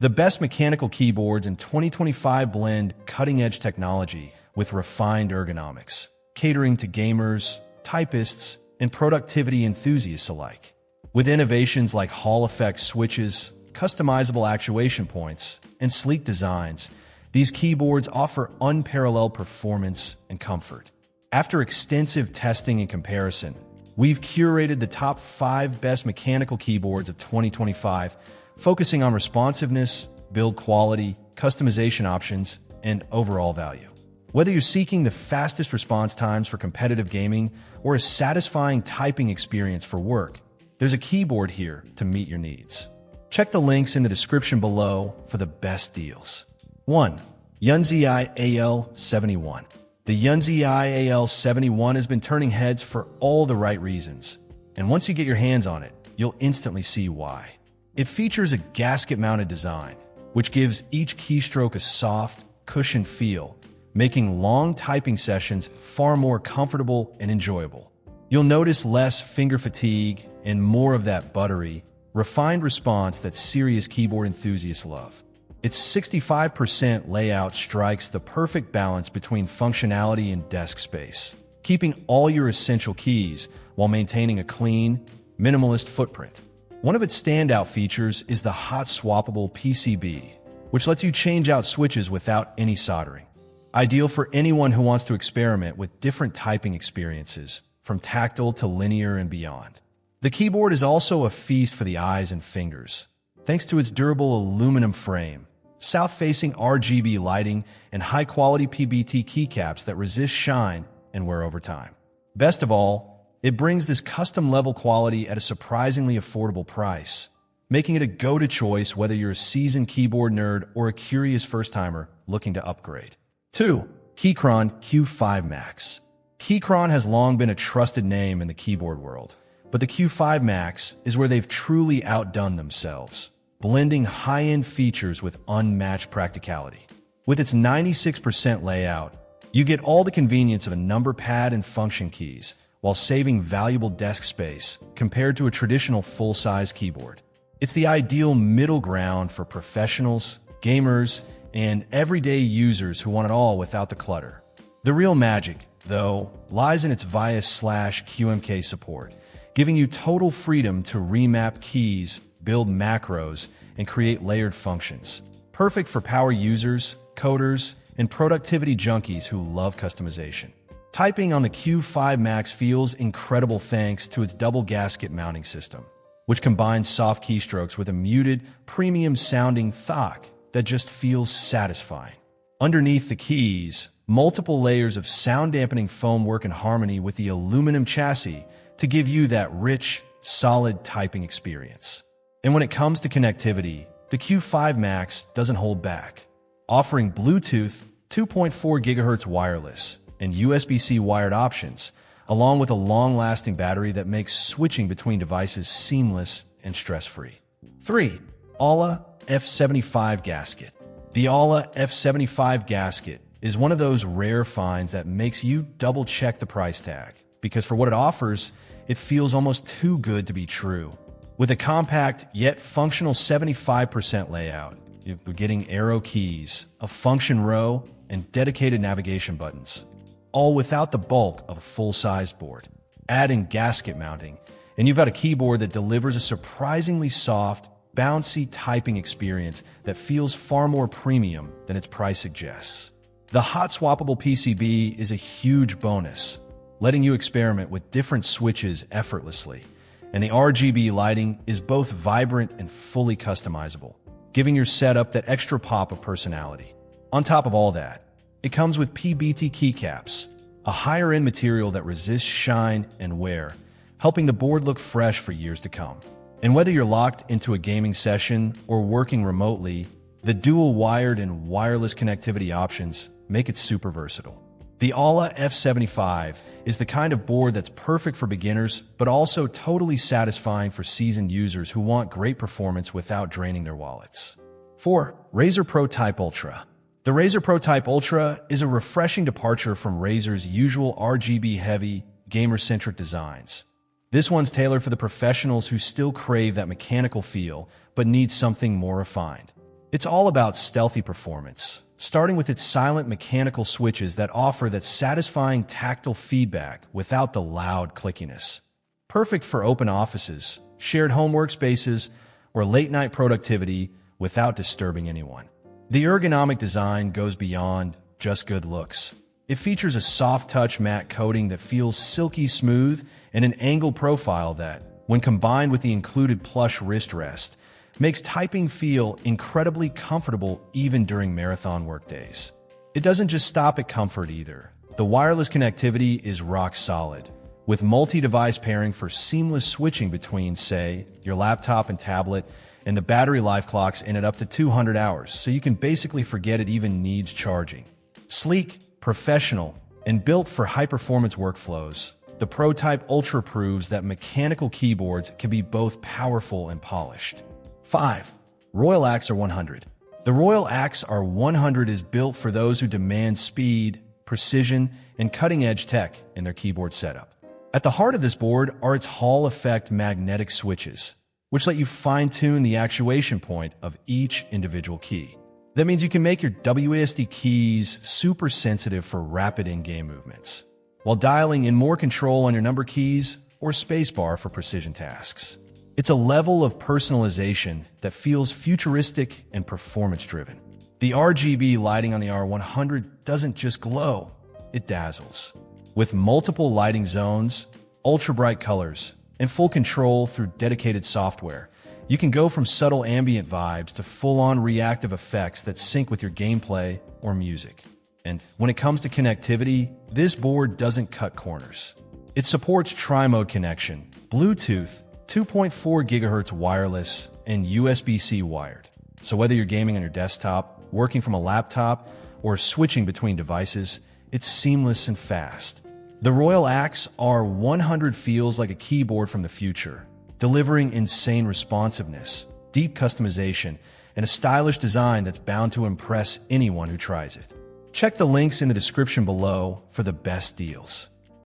The best mechanical keyboards in 2025 blend cutting-edge technology with refined ergonomics, catering to gamers, typists, and productivity enthusiasts alike. With innovations like Hall effect switches, customizable actuation points, and sleek designs, these keyboards offer unparalleled performance and comfort. After extensive testing and comparison, we've curated the top 5 best mechanical keyboards of 2025, focusing on responsiveness, build quality, customization options, and overall value. Whether you're seeking the fastest response times for competitive gaming or a satisfying typing experience for work, there's a keyboard here to meet your needs. Check the links in the description below for the best deals. 1. Yunzi AL71. The Yunzi AL71 has been turning heads for all the right reasons, and once you get your hands on it, you'll instantly see why. It features a gasket-mounted design, which gives each keystroke a soft, cushioned feel, making long typing sessions far more comfortable and enjoyable. You'll notice less finger fatigue and more of that buttery, refined response that serious keyboard enthusiasts love. Its 65% layout strikes the perfect balance between functionality and desk space, keeping all your essential keys while maintaining a clean, minimalist footprint. One of its standout features is the hot swappable PCB, which lets you change out switches without any soldering. Ideal for anyone who wants to experiment with different typing experiences, from tactile to linear and beyond. The keyboard is also a feast for the eyes and fingers, thanks to its durable aluminum frame, south-facing RGB lighting, and high-quality PBT keycaps that resist shine and wear over time. Best of all, it brings this custom-level quality at a surprisingly affordable price, making it a go-to choice whether you're a seasoned keyboard nerd or a curious first-timer looking to upgrade. 2. Keyron Q5 Max. Keyron has long been a trusted name in the keyboard world, but the Q5 Max is where they've truly outdone themselves, blending high-end features with unmatched practicality. With its 96% layout, you get all the convenience of a number pad and function keys, while saving valuable desk space compared to a traditional full-size keyboard. It's the ideal middle ground for professionals, gamers, and everyday users who want it all without the clutter. The real magic, though, lies in its VIA/QMK support, giving you total freedom to remap keys, build macros, and create layered functions. Perfect for power users, coders, and productivity junkies who love customization. Typing on the Q5 Max feels incredible thanks to its double gasket mounting system, which combines soft keystrokes with a muted, premium-sounding thok that just feels satisfying. Underneath the keys, multiple layers of sound-dampening foam work in harmony with the aluminum chassis to give you that rich, solid typing experience. And when it comes to connectivity, the Q5 Max doesn't hold back, offering Bluetooth, 2.4 GHz wireless, and USB-C wired options, along with a long-lasting battery that makes switching between devices seamless and stress-free. 3. Alla F75 gasket. The Alla F75 gasket is one of those rare finds that makes you double-check the price tag, because for what it offers, it feels almost too good to be true. With a compact yet functional 75% layout, you're getting arrow keys, a function row, and dedicated navigation buttons, all without the bulk of a full-sized board. Add in gasket mounting, and you've got a keyboard that delivers a surprisingly soft, bouncy typing experience that feels far more premium than its price suggests. The hot swappable PCB is a huge bonus, letting you experiment with different switches effortlessly, and the RGB lighting is both vibrant and fully customizable, giving your setup that extra pop of personality. On top of all that, it comes with PBT keycaps, a higher-end material that resists shine and wear, helping the board look fresh for years to come. And whether you're locked into a gaming session or working remotely, the dual wired and wireless connectivity options make it super versatile. The Alla F75 is the kind of board that's perfect for beginners, but also totally satisfying for seasoned users who want great performance without draining their wallets. 4. Razer Pro Type Ultra. The Razer Pro Type Ultra is a refreshing departure from Razer's usual RGB-heavy, gamer-centric designs. This one's tailored for the professionals who still crave that mechanical feel, but need something more refined. It's all about stealthy performance, starting with its silent mechanical switches that offer that satisfying tactile feedback without the loud clickiness. Perfect for open offices, shared home workspaces, or late-night productivity without disturbing anyone. The ergonomic design goes beyond just good looks. It features a soft-touch matte coating that feels silky smooth and an angled profile that, when combined with the included plush wrist rest, makes typing feel incredibly comfortable even during marathon workdays. It doesn't just stop at comfort either. The wireless connectivity is rock solid, with multi-device pairing for seamless switching between, say, your laptop and tablet, and the battery life clocks in at up to 200 hours, so you can basically forget it even needs charging. Sleek, professional, and built for high-performance workflows, the Pro Type Ultra proves that mechanical keyboards can be both powerful and polished. 5. Royal Axe R100. The Royal Axe R100 is built for those who demand speed, precision, and cutting-edge tech in their keyboard setup. At the heart of this board are its Hall-effect magnetic switches, which let you fine-tune the actuation point of each individual key. That means you can make your WASD keys super sensitive for rapid in-game movements, while dialing in more control on your number keys or spacebar for precision tasks. It's a level of personalization that feels futuristic and performance-driven. The RGB lighting on the R100 doesn't just glow, it dazzles. With multiple lighting zones, ultra-bright colors, and full control through dedicated software, you can go from subtle ambient vibes to full-on reactive effects that sync with your gameplay or music. And when it comes to connectivity, this board doesn't cut corners. It supports tri-mode connection, Bluetooth, 2.4 GHz wireless, and USB-C wired. So whether you're gaming on your desktop, working from a laptop, or switching between devices, it's seamless and fast. The Royal Axe R100 feels like a keyboard from the future, delivering insane responsiveness, deep customization, and a stylish design that's bound to impress anyone who tries it. Check the links in the description below for the best deals.